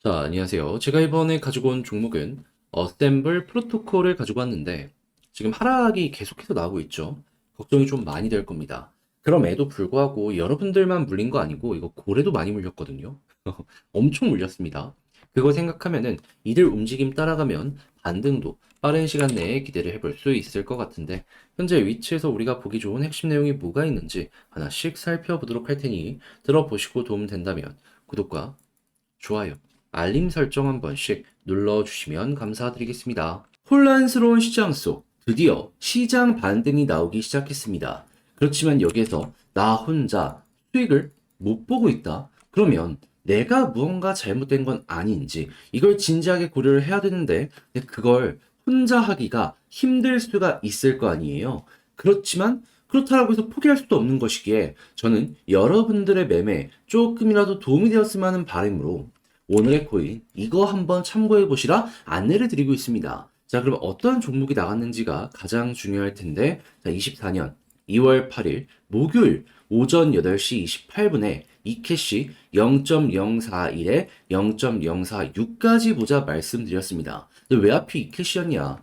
자, 안녕하세요. 제가 이번에 가지고 온 종목은 어셈블 프로토콜을 가지고 왔는데 지금 하락이 계속해서 나오고 있죠. 걱정이 좀 많이 될 겁니다. 그럼에도 불구하고 여러분들만 물린 거 아니고 이거 고래도 많이 물렸거든요. 엄청 물렸습니다. 그거 생각하면은 이들 움직임 따라가면 반등도 빠른 시간 내에 기대를 해볼 수 있을 것 같은데 현재 위치에서 우리가 보기 좋은 핵심 내용이 뭐가 있는지 하나씩 살펴보도록 할 테니 들어보시고 도움 된다면 구독과 좋아요, 알림 설정 한 번씩 눌러주시면 감사드리겠습니다. 혼란스러운 시장 속 드디어 시장 반등이 나오기 시작했습니다. 그렇지만 여기에서 나 혼자 수익을 못 보고 있다? 그러면 내가 무언가 잘못된 건 아닌지 이걸 진지하게 고려를 해야 되는데 그걸 혼자 하기가 힘들 수가 있을 거 아니에요. 그렇지만 그렇다고 해서 포기할 수도 없는 것이기에 저는 여러분들의 매매에 조금이라도 도움이 되었으면 하는 바람으로 오늘의 코인 이거 한번 참고해 보시라 안내를 드리고 있습니다. 자, 그럼 어떤 종목이 나갔는지가 가장 중요할 텐데, 자, 24년 2월 8일 목요일 오전 8시 28분에 이캐시 0.041에 0.046까지 보자 말씀드렸습니다. 근데 왜 하필 이캐시였냐?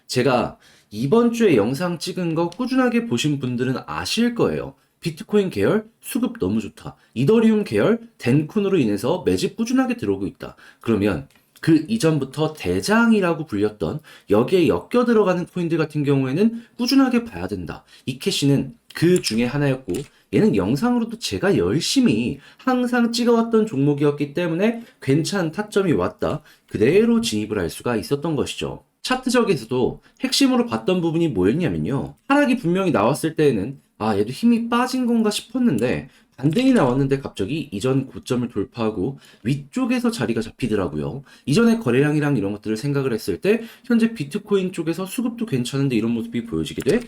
제가 이번 주에 영상 찍은 거 꾸준하게 보신 분들은 아실 거예요. 비트코인 계열 수급 너무 좋다. 이더리움 계열 덴쿤으로 인해서 매집 꾸준하게 들어오고 있다. 그러면 그 이전부터 대장이라고 불렸던 여기에 엮여 들어가는 코인들 같은 경우에는 꾸준하게 봐야 된다. 이캐시는 그 중에 하나였고 얘는 영상으로도 제가 열심히 항상 찍어왔던 종목이었기 때문에 괜찮은 타점이 왔다. 그대로 진입을 할 수가 있었던 것이죠. 차트적에서도 핵심으로 봤던 부분이 뭐였냐면요. 하락이 분명히 나왔을 때에는 얘도 힘이 빠진 건가 싶었는데 반등이 나왔는데 갑자기 이전 고점을 돌파하고 위쪽에서 자리가 잡히더라고요. 이전에 거래량이랑 이런 것들을 생각을 했을 때 현재 비트코인 쪽에서 수급도 괜찮은데 이런 모습이 보여지게 돼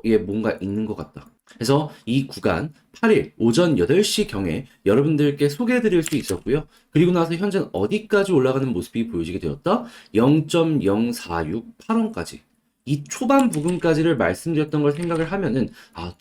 얘 뭔가 있는 것 같다. 그래서 이 구간 8일 오전 8시 경에 여러분들께 소개해 드릴 수 있었고요. 그리고 나서 현재는 어디까지 올라가는 모습이 보여지게 되었다? 0.0468원까지. 이 초반 부분까지를 말씀드렸던 걸 생각을 하면은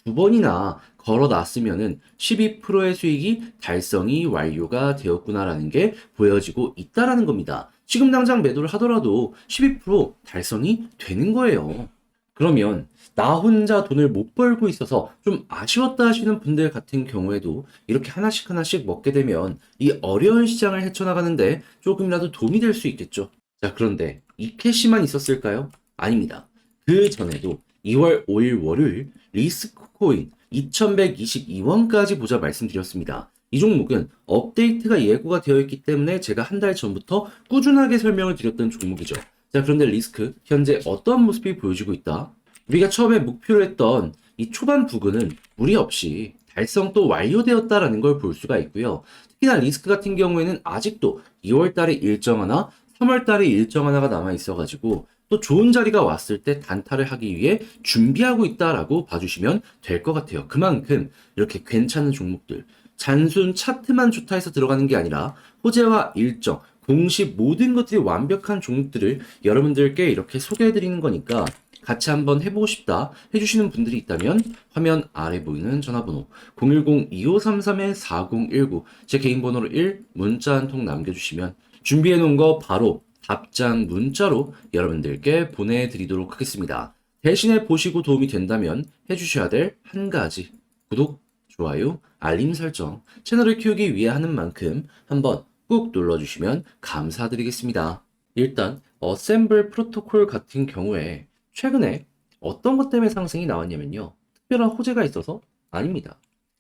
두 번이나 걸어 놨으면은 12%의 수익이 달성이 완료가 되었구나라는 게 보여지고 있다라는 겁니다. 지금 당장 매도를 하더라도 12% 달성이 되는 거예요. 그러면 나 혼자 돈을 못 벌고 있어서 좀 아쉬웠다 하시는 분들 같은 경우에도 이렇게 하나씩 하나씩 먹게 되면 이 어려운 시장을 헤쳐나가는데 조금이라도 도움이 될 수 있겠죠. 자, 그런데 이 캐시만 있었을까요? 아닙니다. 그 전에도 2월 5일 월요일 리스크 코인 2122원까지 보자 말씀드렸습니다. 이 종목은 업데이트가 예고가 되어 있기 때문에 제가 한 달 전부터 꾸준하게 설명을 드렸던 종목이죠. 자, 그런데 리스크 현재 어떤 모습이 보여지고 있다? 우리가 처음에 목표로 했던 이 초반 부근은 무리 없이 달성 또 완료되었다라는 걸 볼 수가 있고요. 특히나 리스크 같은 경우에는 아직도 2월 달에 일정 하나, 3월 달에 일정 하나가 남아 있어가지고 또 좋은 자리가 왔을 때 단타를 하기 위해 준비하고 있다라고 봐주시면 될 것 같아요. 그만큼 이렇게 괜찮은 종목들, 단순 차트만 좋다 해서 들어가는 게 아니라 호재와 일정, 공식 모든 것들이 완벽한 종목들을 여러분들께 이렇게 소개해드리는 거니까 같이 한번 해보고 싶다 해주시는 분들이 있다면 화면 아래 보이는 전화번호 010-2533-4019 제 개인 번호로 1 문자 한 통 남겨주시면 준비해 놓은 거 바로 답장 문자로 여러분들께 보내드리도록 하겠습니다. 대신에 보시고 도움이 된다면 해주셔야 될 한 가지 구독, 좋아요, 알림 설정 채널을 키우기 위해 하는 만큼 한번 꾹 눌러주시면 감사드리겠습니다. 일단 어셈블 프로토콜 같은 경우에 최근에 어떤 것 때문에 상승이 나왔냐면요. 특별한 호재가 있어서 아닙니다.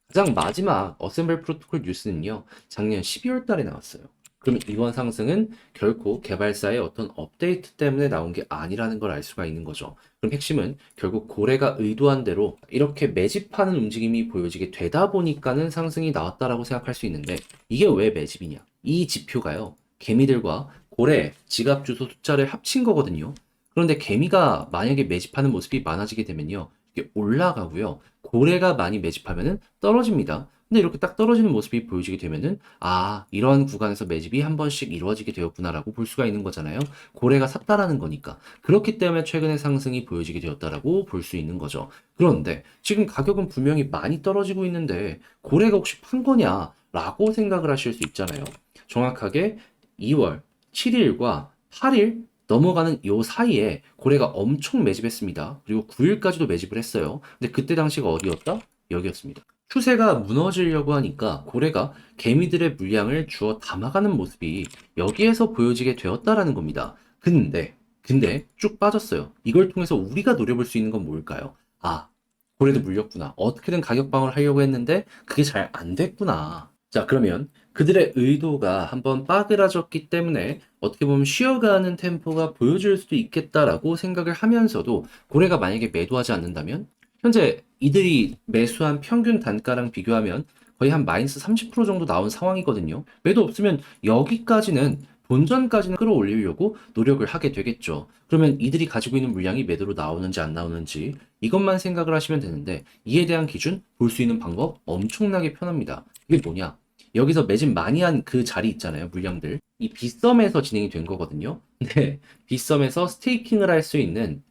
가장 마지막 어셈블 프로토콜 뉴스는요. 작년 12월 달에 나왔어요. 그럼 이번 상승은 결코 개발사의 어떤 업데이트 때문에 나온 게 아니라는 걸 알 수가 있는 거죠. 그럼 핵심은 결국 고래가 의도한 대로 이렇게 매집하는 움직임이 보여지게 되다 보니까는 상승이 나왔다라고 생각할 수 있는데 이게 왜 매집이냐? 이 지표가요. 개미들과 고래 지갑 주소 숫자를 합친 거거든요. 그런데 개미가 만약에 매집하는 모습이 많아지게 되면요. 이게 올라가고요. 고래가 많이 매집하면은 떨어집니다. 근데 이렇게 딱 떨어지는 모습이 보여지게 되면은 이러한 구간에서 매집이 한 번씩 이루어지게 되었구나라고 볼 수가 있는 거잖아요. 고래가 샀다라는 거니까. 그렇기 때문에 최근에 상승이 보여지게 되었다라고 볼 수 있는 거죠. 그런데 지금 가격은 분명히 많이 떨어지고 있는데 고래가 혹시 판 거냐라고 생각을 하실 수 있잖아요. 정확하게 2월 7일과 8일 넘어가는 요 사이에 고래가 엄청 매집했습니다. 그리고 9일까지도 매집을 했어요. 근데 그때 당시가 어디였다? 여기였습니다. 추세가 무너지려고 하니까 고래가 개미들의 물량을 주워 담아가는 모습이 여기에서 보여지게 되었다라는 겁니다. 근데 쭉 빠졌어요. 이걸 통해서 우리가 노려볼 수 있는 건 뭘까요? 아, 고래도 물렸구나. 어떻게든 가격 방어를 하려고 했는데 그게 잘 안 됐구나. 자, 그러면 그들의 의도가 한번 빠그라졌기 때문에 어떻게 보면 쉬어가는 템포가 보여줄 수도 있겠다라고 생각을 하면서도 고래가 만약에 매도하지 않는다면 현재 이들이 매수한 평균 단가랑 비교하면 거의 한 마이너스 30% 정도 나온 상황이거든요. 매도 없으면 여기까지는 본전까지는 끌어올리려고 노력을 하게 되겠죠. 그러면 이들이 가지고 있는 물량이 매도로 나오는지 안 나오는지 이것만 생각을 하시면 되는데 이에 대한 기준 볼 수 있는 방법 엄청나게 편합니다. 이게 뭐냐? 여기서 매집 많이 한 그 자리 있잖아요. 물량들. 이 빗썸에서 진행이 된 거거든요. 근데 빗썸에서 스테이킹을 할 수 있는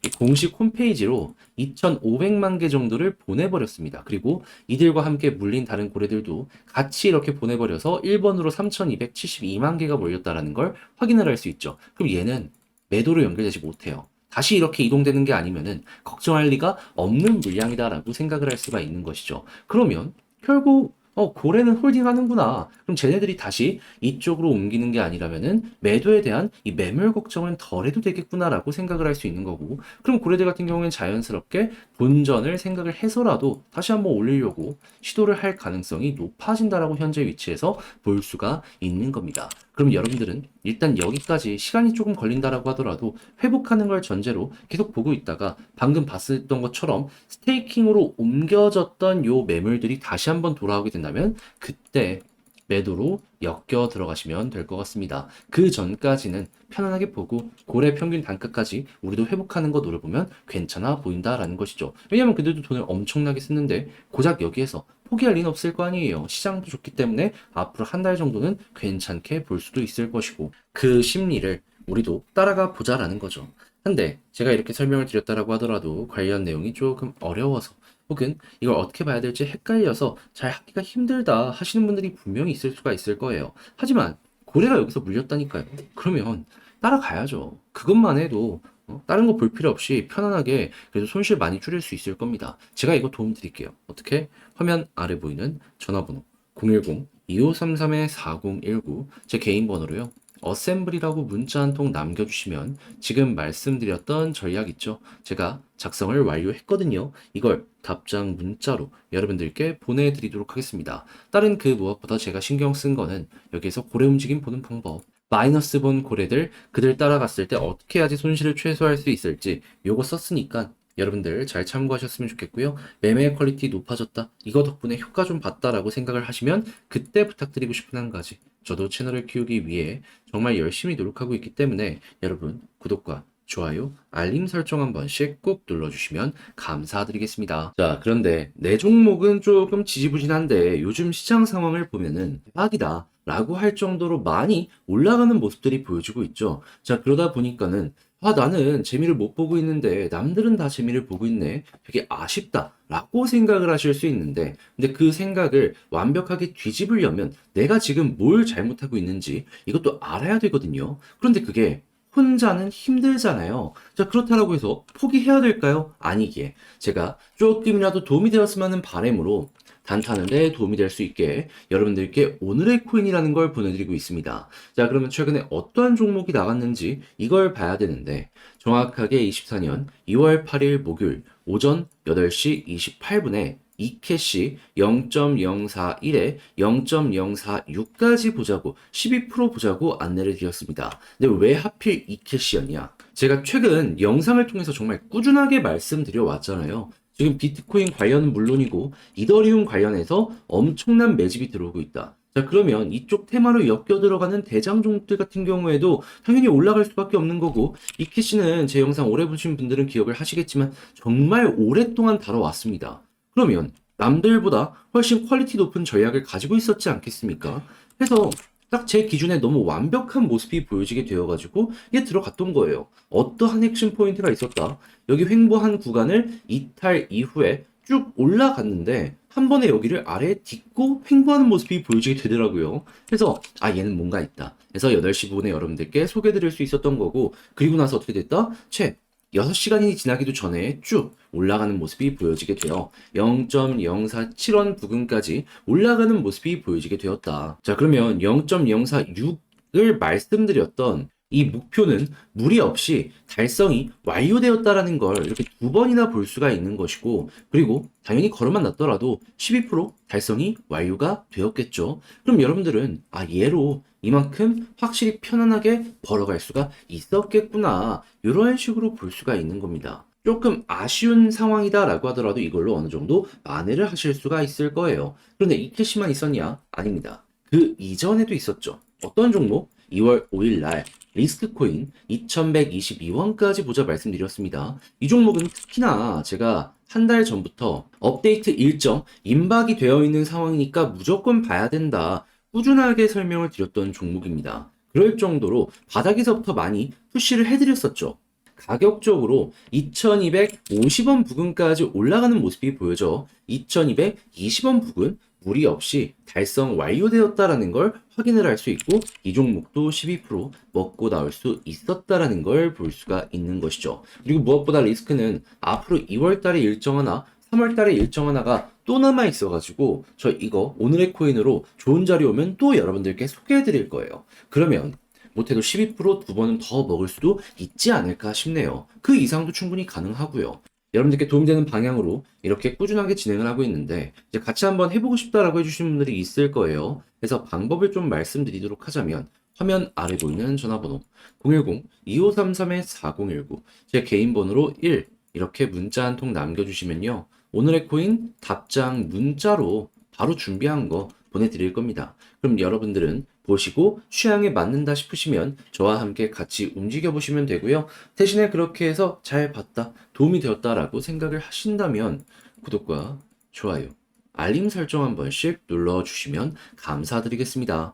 이 공식 홈페이지로 2,500만 개 정도를 보내버렸습니다. 그리고 이들과 함께 물린 다른 고래들도 같이 이렇게 보내버려서 1번으로 3,272만 개가 몰렸다라는 걸 확인을 할 수 있죠. 그럼 얘는 매도로 연결되지 못해요. 다시 이렇게 이동되는 게 아니면은 걱정할 리가 없는 물량이다라고 생각을 할 수가 있는 것이죠. 그러면 결국 고래는 홀딩하는구나. 그럼 쟤네들이 다시 이쪽으로 옮기는 게 아니라면은 매도에 대한 이 매물 걱정은 덜 해도 되겠구나라고 생각을 할 수 있는 거고. 그럼 고래들 같은 경우에는 자연스럽게 본전을 생각을 해서라도 다시 한번 올리려고 시도를 할 가능성이 높아진다라고 현재 위치에서 볼 수가 있는 겁니다. 그럼 여러분들은 일단 여기까지 시간이 조금 걸린다라고 하더라도 회복하는 걸 전제로 계속 보고 있다가 방금 봤었던 것처럼 스테이킹으로 옮겨졌던 요 매물들이 다시 한번 돌아오게 된다면 그때 매도로 엮여 들어가시면 될 것 같습니다. 그 전까지는 편안하게 보고 고래 평균 단가까지 우리도 회복하는 거 노려보면 괜찮아 보인다라는 것이죠. 왜냐면 그들도 돈을 엄청나게 쓰는데 고작 여기에서 포기할 리는 없을 거 아니에요. 시장도 좋기 때문에 앞으로 한 달 정도는 괜찮게 볼 수도 있을 것이고 그 심리를 우리도 따라가 보자라는 거죠. 근데 제가 이렇게 설명을 드렸다라고 하더라도 관련 내용이 조금 어려워서 혹은 이걸 어떻게 봐야 될지 헷갈려서 잘 하기가 힘들다 하시는 분들이 분명히 있을 수가 있을 거예요. 하지만 고래가 여기서 물렸다니까요. 그러면 따라가야죠. 그것만 해도 다른 거 볼 필요 없이 편안하게 그래도 손실 많이 줄일 수 있을 겁니다. 제가 이거 도움 드릴게요. 어떻게? 화면 아래 보이는 전화번호 010-2533-4019 제 개인 번호로요. 어셈블이라고 문자 한 통 남겨주시면 지금 말씀드렸던 전략 있죠? 제가 작성을 완료했거든요. 이걸 답장 문자로 여러분들께 보내드리도록 하겠습니다. 다른 그 무엇보다 제가 신경 쓴 거는 여기에서 고래 움직임 보는 방법, 마이너스 본 고래들 그들 따라갔을 때 어떻게 해야지 손실을 최소화할 수 있을지 요거 썼으니까 여러분들 잘 참고하셨으면 좋겠고요. 매매 퀄리티 높아졌다. 이거 덕분에 효과 좀 봤다라고 생각을 하시면 그때 부탁드리고 싶은 한 가지. 저도 채널을 키우기 위해 정말 열심히 노력하고 있기 때문에 여러분 구독과 좋아요, 알림 설정 한 번씩 꼭 눌러주시면 감사드리겠습니다. 자, 그런데 내 종목은 조금 지지부진한데 요즘 시장 상황을 보면은 대박이다 라고 할 정도로 많이 올라가는 모습들이 보여지고 있죠. 자, 그러다 보니까는 나는 재미를 못 보고 있는데 남들은 다 재미를 보고 있네. 되게 아쉽다. 라고 생각을 하실 수 있는데, 근데 그 생각을 완벽하게 뒤집으려면 내가 지금 뭘 잘못하고 있는지 이것도 알아야 되거든요. 그런데 그게 혼자는 힘들잖아요. 자, 그렇다고 해서 포기해야 될까요? 아니기에 제가 조금이라도 도움이 되었으면 하는 바람으로 단타하는 데 도움이 될 수 있게 여러분들께 오늘의 코인이라는 걸 보내드리고 있습니다. 자, 그러면 최근에 어떠한 종목이 나갔는지 이걸 봐야 되는데 정확하게 24년 2월 8일 목요일 오전 8시 28분에 이캐시 0.041에 0.046까지 보자고 12% 보자고 안내를 드렸습니다. 근데 왜 하필 이캐시였냐? 제가 최근 영상을 통해서 정말 꾸준하게 말씀드려 왔잖아요. 지금 비트코인 관련은 물론이고 이더리움 관련해서 엄청난 매집이 들어오고 있다. 자, 그러면 이쪽 테마로 엮여 들어가는 대장 종목들 같은 경우에도 당연히 올라갈 수밖에 없는 거고 이캐시는 제 영상 오래 보신 분들은 기억을 하시겠지만 정말 오랫동안 다뤄왔습니다. 그러면 남들보다 훨씬 퀄리티 높은 전략을 가지고 있었지 않겠습니까? 해서 딱 제 기준에 너무 완벽한 모습이 보여지게 되어가지고 이게 들어갔던 거예요. 어떠한 핵심 포인트가 있었다. 여기 횡보한 구간을 이탈 이후에 쭉 올라갔는데 한 번에 여기를 아래에 딛고 횡보하는 모습이 보여지게 되더라고요. 그래서 얘는 뭔가 있다. 그래서 8시 부분에 여러분들께 소개해드릴 수 있었던 거고, 그리고 나서 어떻게 됐다? 채 6시간이 지나기도 전에 쭉 올라가는 모습이 보여지게 되어 0.047원 부근까지 올라가는 모습이 보여지게 되었다. 자, 그러면 0.046을 말씀드렸던 이 목표는 무리 없이 달성이 완료되었다라는 걸 이렇게 두 번이나 볼 수가 있는 것이고, 그리고 당연히 걸어만 놨더라도 12% 달성이 완료가 되었겠죠. 그럼 여러분들은 얘로 이만큼 확실히 편안하게 벌어갈 수가 있었겠구나, 이런 식으로 볼 수가 있는 겁니다. 조금 아쉬운 상황이다라고 하더라도 이걸로 어느 정도 만회를 하실 수가 있을 거예요. 그런데 이 캐시만 있었냐? 아닙니다. 그 이전에도 있었죠. 어떤 종목? 2월 5일 날 리스크코인 2122원까지 보자 말씀드렸습니다. 이 종목은 특히나 제가 한 달 전부터 업데이트 일정 임박이 되어 있는 상황이니까 무조건 봐야 된다, 꾸준하게 설명을 드렸던 종목입니다. 그럴 정도로 바닥에서부터 많이 푸시를 해드렸었죠. 가격적으로 2250원 부근까지 올라가는 모습이 보여져 2220원 부근 무리 없이 달성 완료되었다라는 걸 확인을 할 수 있고, 이 종목도 12% 먹고 나올 수 있었다라는 걸 볼 수가 있는 것이죠. 그리고 무엇보다 리스크는 앞으로 2월 달에 일정 하나, 3월 달에 일정 하나가 또 남아 있어가지고 저 이거 오늘의 코인으로 좋은 자리 오면 또 여러분들께 소개해 드릴 거예요. 그러면 못해도 12%두 번은 더 먹을 수도 있지 않을까 싶네요. 그 이상도 충분히 가능하고요. 여러분들께 도움되는 방향으로 이렇게 꾸준하게 진행을 하고 있는데, 이제 같이 한번 해보고 싶다라고 해주신 분들이 있을 거예요. 그래서 방법을 좀 말씀드리도록 하자면, 화면 아래 보이는 전화번호 010-2533-4019, 제 개인 번호로 1 이렇게 문자 한 통 남겨주시면요, 오늘의 코인 답장 문자로 바로 준비한 거 보내드릴 겁니다. 그럼 여러분들은 보시고 취향에 맞는다 싶으시면 저와 함께 같이 움직여 보시면 되고요. 대신에 그렇게 해서 잘 봤다, 도움이 되었다라고 생각을 하신다면 구독과 좋아요, 알림 설정 한 번씩 눌러주시면 감사드리겠습니다.